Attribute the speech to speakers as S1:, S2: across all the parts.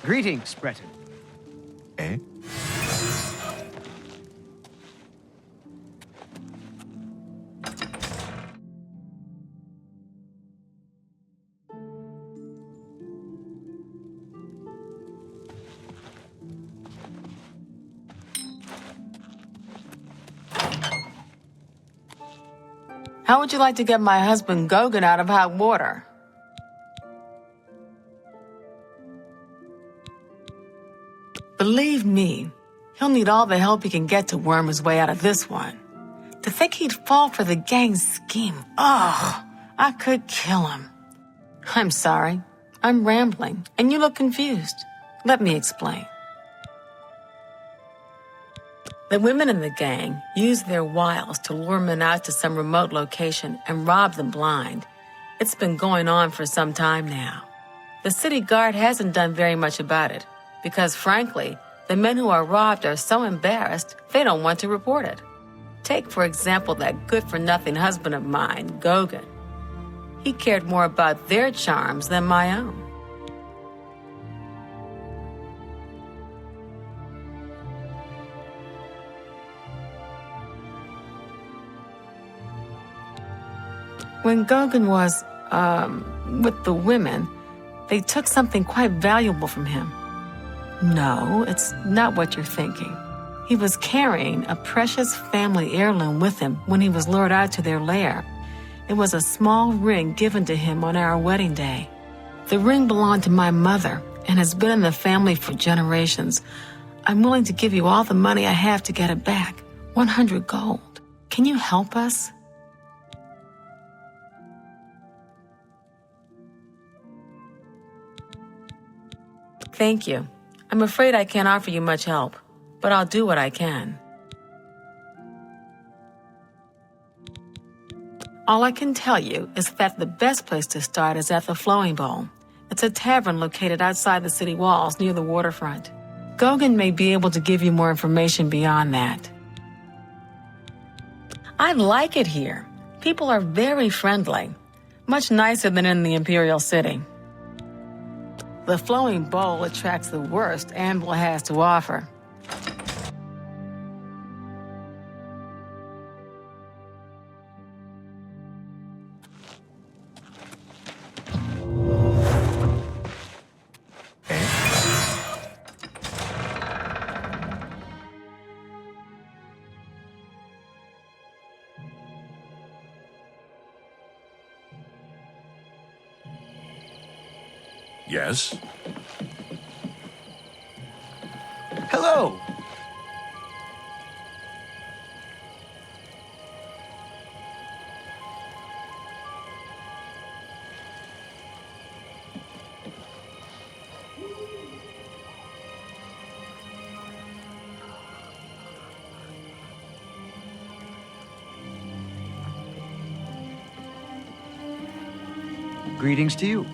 S1: Greetings, Breton.
S2: Eh?
S3: How would you like to get my husband Gogan out of hot water? Believe me, he'll need all the help he can get to worm his way out of this one. To think he'd fall for the gang's scheme, ugh, I could kill him. I'm sorry, I'm rambling, and you look confused. Let me explain. The women in the gang use their wiles to lure men out to some remote location and rob them blind. It's been going on for some time now. The city guard hasn't done very much about it because, frankly, the men who are robbed are so embarrassed they don't want to report it. Take, for example, that good-for-nothing husband of mine, Gogan. He cared more about their charms than my own. When Gogan was, with the women, they took something quite valuable from him. No, it's not what you're thinking. He was carrying a precious family heirloom with him when he was lured out to their lair. It was a small ring given to him on our wedding day. The ring belonged to my mother and has been in the family for generations. I'm willing to give you all the money I have to get it back, 100 gold. Can you help us? Thank you. I'm afraid I can't offer you much help, but I'll do what I can. All I can tell you is that the best place to start is at the Flowing Bowl. It's a tavern located outside the city walls near the waterfront. Gogan may be able to give you more information beyond that. I like it here. People are very friendly, much nicer than in the Imperial City. The Flowing Bowl attracts the worst Anvil has to offer.
S2: Yes?
S1: Hello! Greetings to you.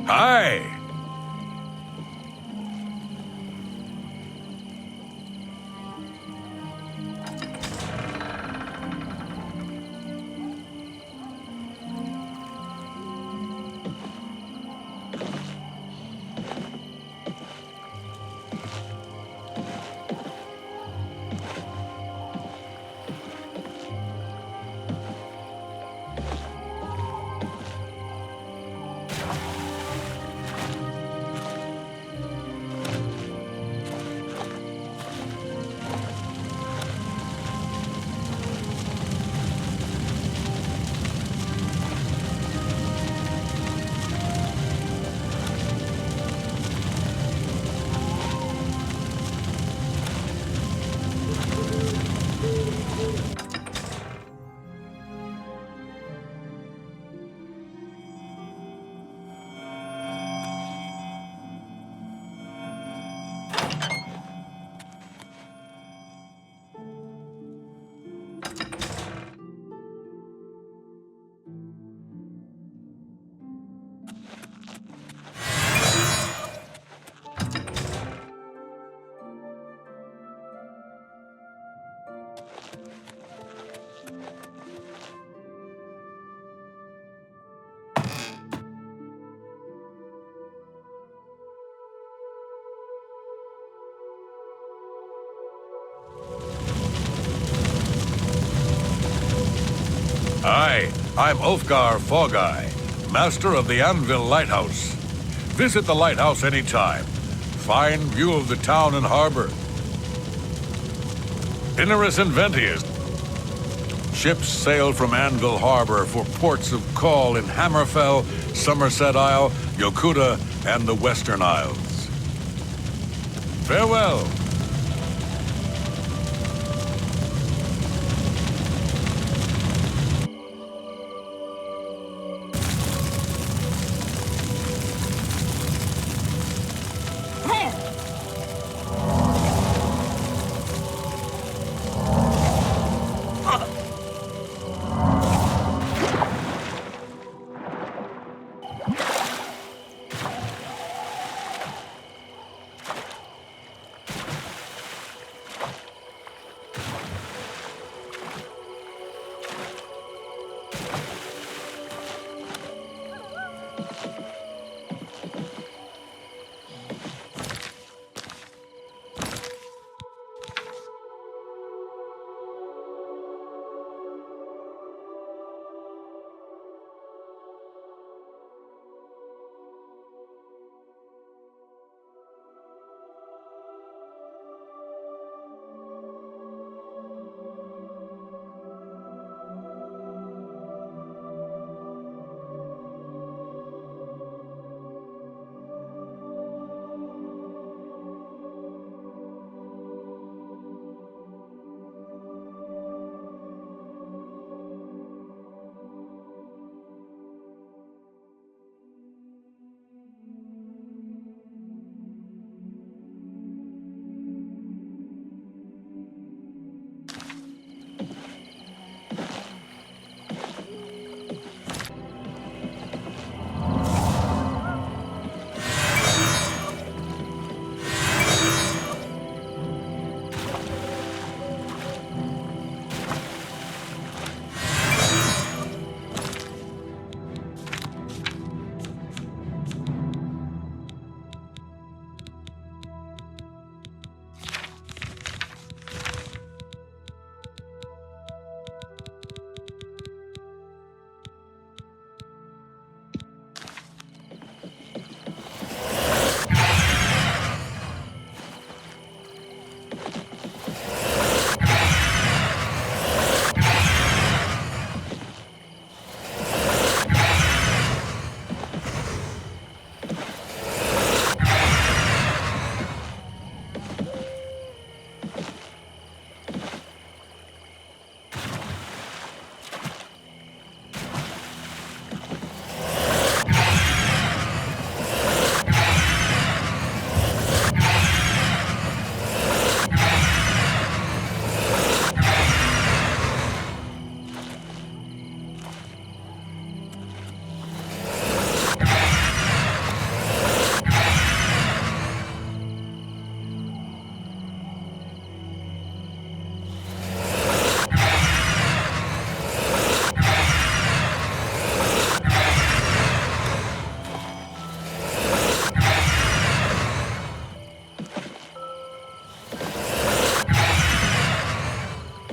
S2: Hi! Aye, I'm Ulfgar Fogai, master of the Anvil Lighthouse. Visit the lighthouse anytime. Fine view of the town and harbor. Inerus and Ventius. Ships sail from Anvil Harbor for ports of call in Hammerfell, Somerset Isle, Yokuda, and the Western Isles. Farewell.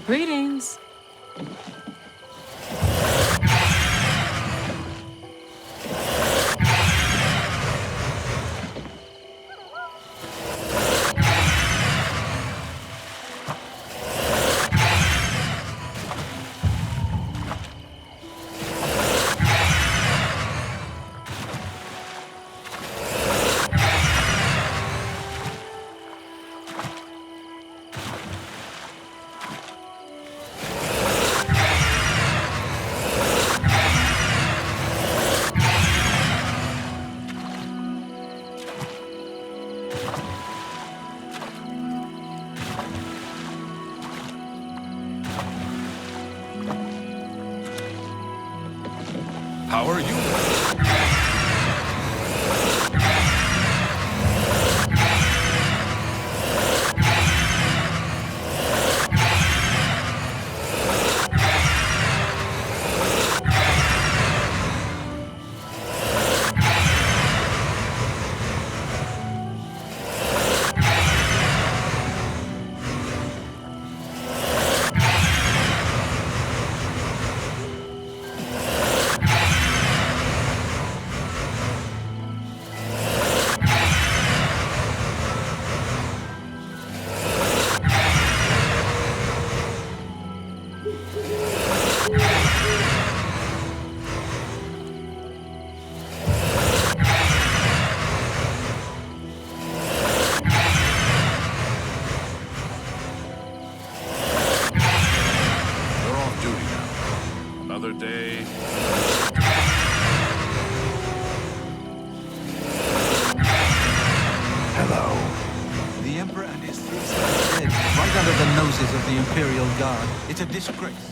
S3: Greetings.
S2: How are you? another day.
S1: Hello.
S4: The Emperor and his three sons dead, right under the noses of the Imperial Guard. It's a disgrace.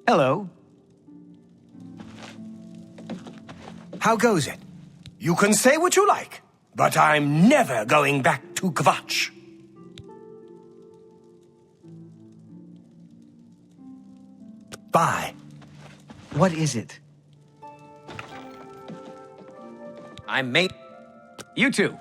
S1: Hello.
S5: How goes it? You can say what you like, but I'm never going back to Kvatch. Bye.
S1: What is it?
S5: I'm mate.
S1: You two.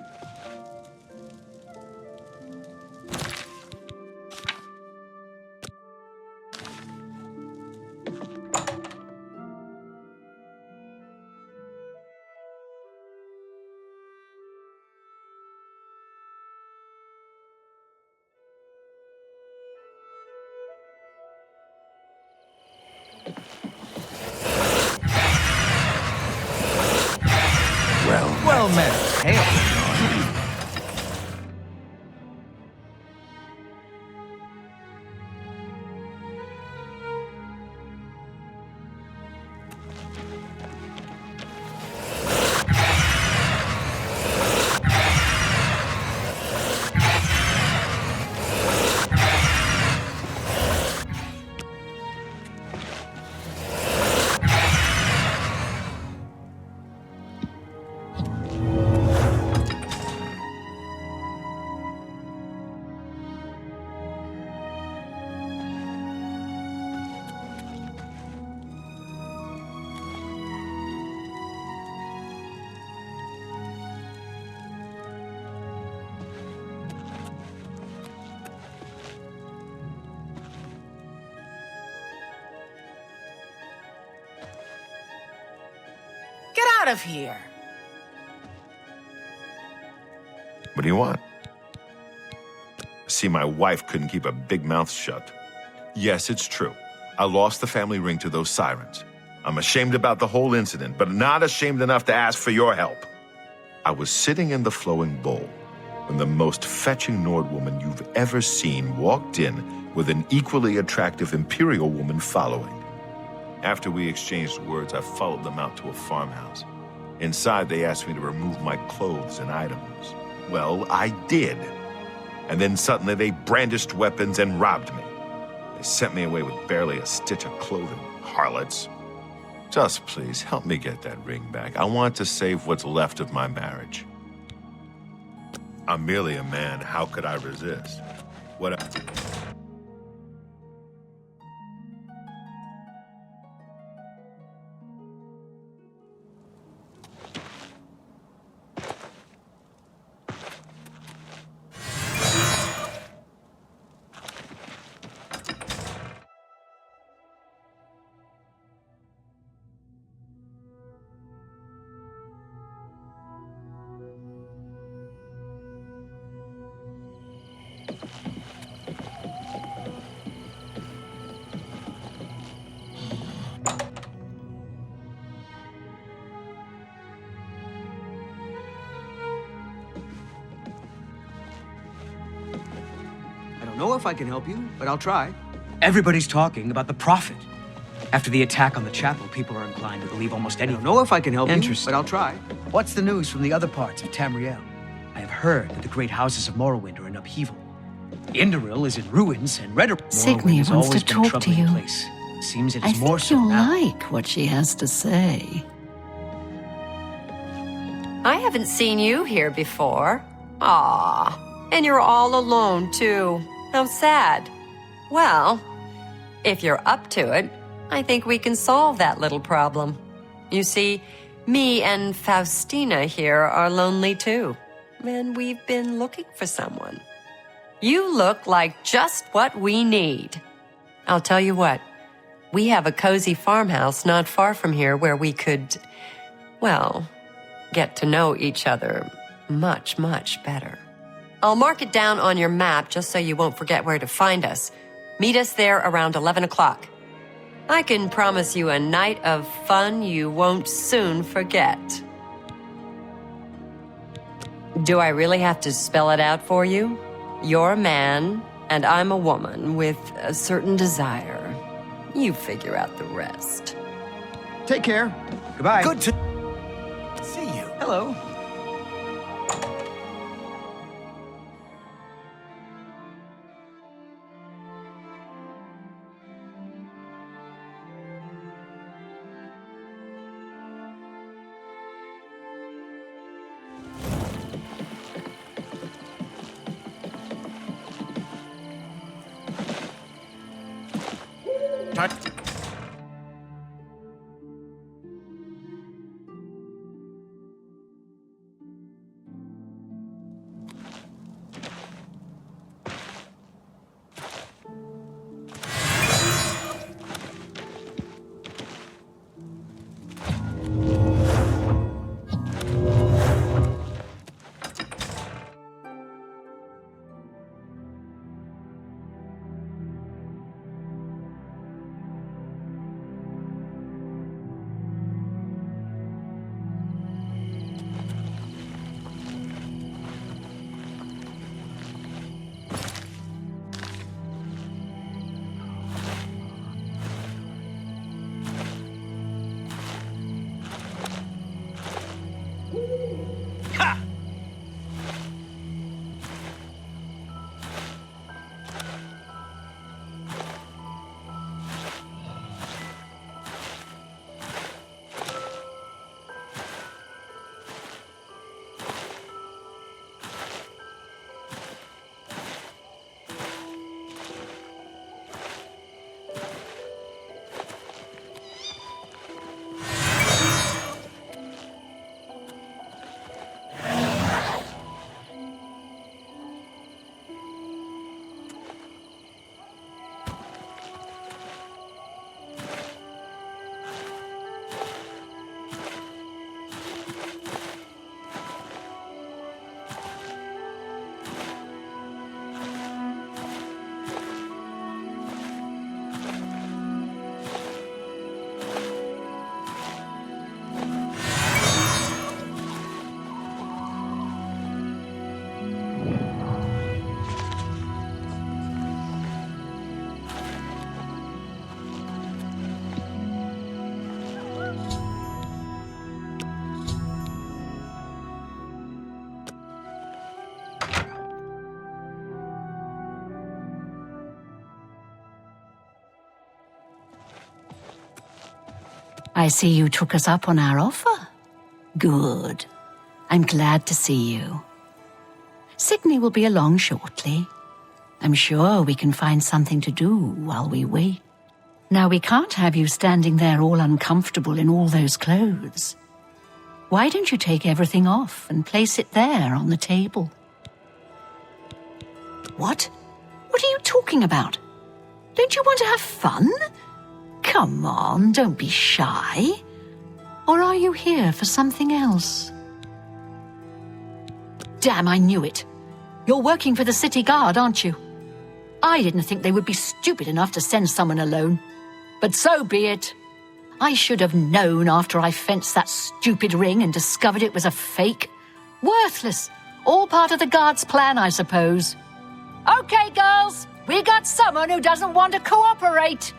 S1: Well met. Hail.
S3: Get out of here.
S6: What do you want? See, my wife couldn't keep a big mouth shut. Yes, it's true. I lost the family ring to those sirens. I'm ashamed about the whole incident, but not ashamed enough to ask for your help. I was sitting in the flowing bowl when the most fetching Nord woman you've ever seen walked in with an equally attractive Imperial woman following. After we exchanged words, I followed them out to a farmhouse. Inside, they asked me to remove my clothes and items. Well, I did. And then suddenly they brandished weapons and robbed me. They sent me away with barely a stitch of clothing, harlots. Just please, help me get that ring back. I want to save what's left of my marriage. I'm merely a man. How could I resist?
S7: I don't know if I can help you, but I'll try.
S8: Everybody's talking about the Prophet. After the attack on the chapel, people are inclined to believe almost
S7: I
S8: anything.
S7: don't know if I can help you,
S8: Interesting.
S7: but I'll try.
S8: What's the news from the other parts of Tamriel? I have heard that the great houses of Morrowind are in upheaval. Indoril is in ruins, and
S9: Signy
S8: Morrowind has
S9: wants
S8: always
S9: to
S8: been a
S9: talk to
S8: troubling
S9: you.
S8: place. Seems it
S9: I
S8: is more
S9: think
S8: so
S9: you'll
S8: now.
S9: like what she has to say.
S10: I haven't seen you here before. Ah, and you're all alone, too. How sad. Well, if you're up to it, I think we can solve that little problem. You see, me and Faustina here are lonely, too. And we've been looking for someone. You look like just what we need. I'll tell you what, we have a cozy farmhouse not far from here where we could, well, get to know each other much, much better. I'll mark it down on your map just so you won't forget where to find us. Meet us there around 11 o'clock. I can promise you a night of fun you won't soon forget. Do I really have to spell it out for you? You're a man, and I'm a woman with a certain desire. You figure out the rest.
S8: Take care. Goodbye.
S5: Good to see you.
S8: Hello.
S9: I see you took us up on our offer. Good. I'm glad to see you. Sydney will be along shortly. I'm sure we can find something to do while we wait. Now, we can't have you standing there all uncomfortable in all those clothes. Why don't you take everything off and place it there on the table? What? What are you talking about? Don't you want to have fun? Come on, don't be shy. Or are you here for something else? Damn, I knew it. You're working for the city guard, aren't you? I didn't think they would be stupid enough to send someone alone. But so be it. I should have known after I fenced that stupid ring and discovered it was a fake. Worthless. All part of the guard's plan, I suppose. Okay, girls. We got someone who doesn't want to cooperate.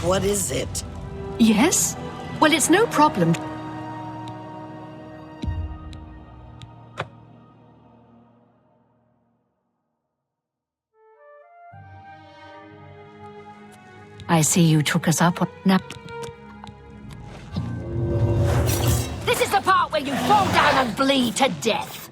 S11: What is it?
S9: Yes? Well, it's no problem. I see you took us up on... Now... This is the part where you fall down and bleed to death.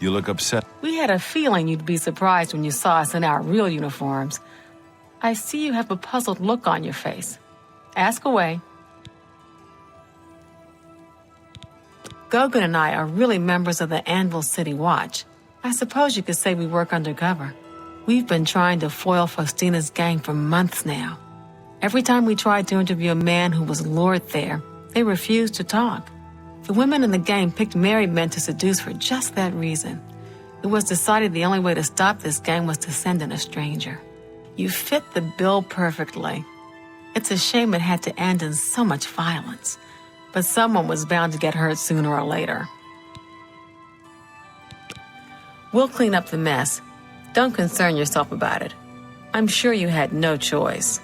S6: You look upset.
S3: We had a feeling you'd be surprised when you saw us in our real uniforms. I see you have a puzzled look on your face. Ask away. Gogan and I are really members of the Anvil City Watch. I suppose you could say we work undercover. We've been trying to foil Faustina's gang for months now. Every time we tried to interview a man who was lured there, they refused to talk. The women in the gang picked married men to seduce for just that reason. It was decided the only way to stop this gang was to send in a stranger. You fit the bill perfectly. It's a shame it had to end in so much violence, but someone was bound to get hurt sooner or later. We'll clean up the mess. Don't concern yourself about it. I'm sure you had no choice.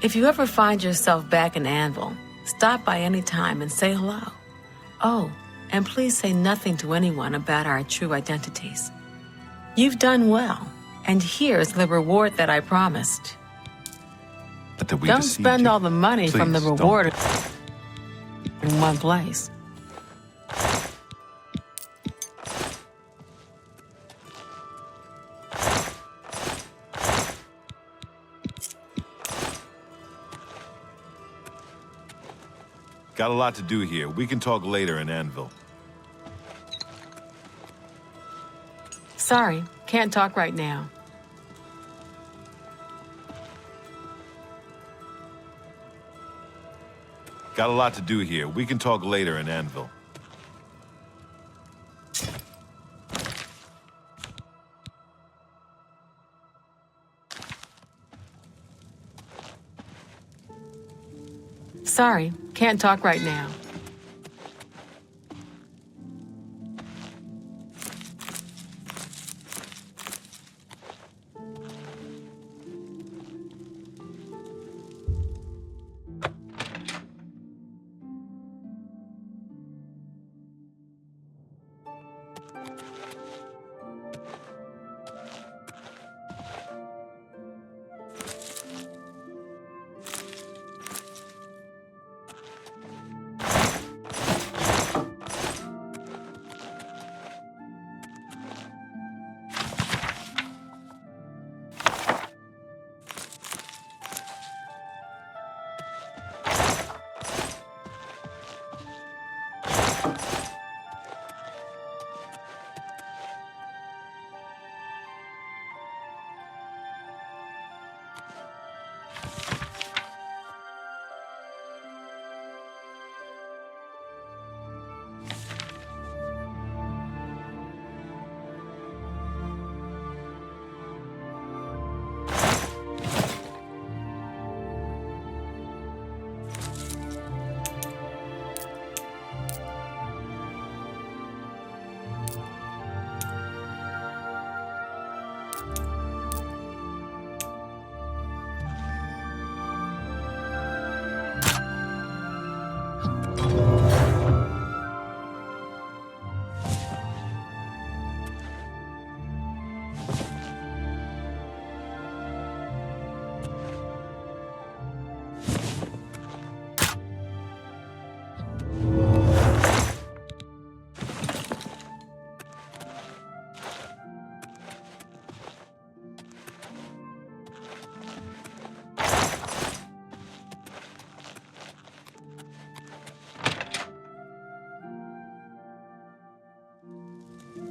S3: If you ever find yourself back in Anvil, stop by any time and say hello. Oh, and please say nothing to anyone about our true identities. You've done well, and here's the reward that I promised. Don't spend all the money from the reward in one place.
S6: Got a lot to do here. We can talk later in Anvil.
S3: Sorry, can't talk right now.
S6: Got a lot to do here. We can talk later in Anvil.
S3: Sorry, can't talk right now.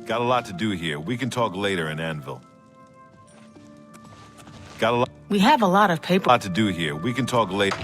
S6: Got a lot to do here. We can talk later in Anvil. Got a lot
S3: We have a lot of paper.
S6: to do here. We can talk later.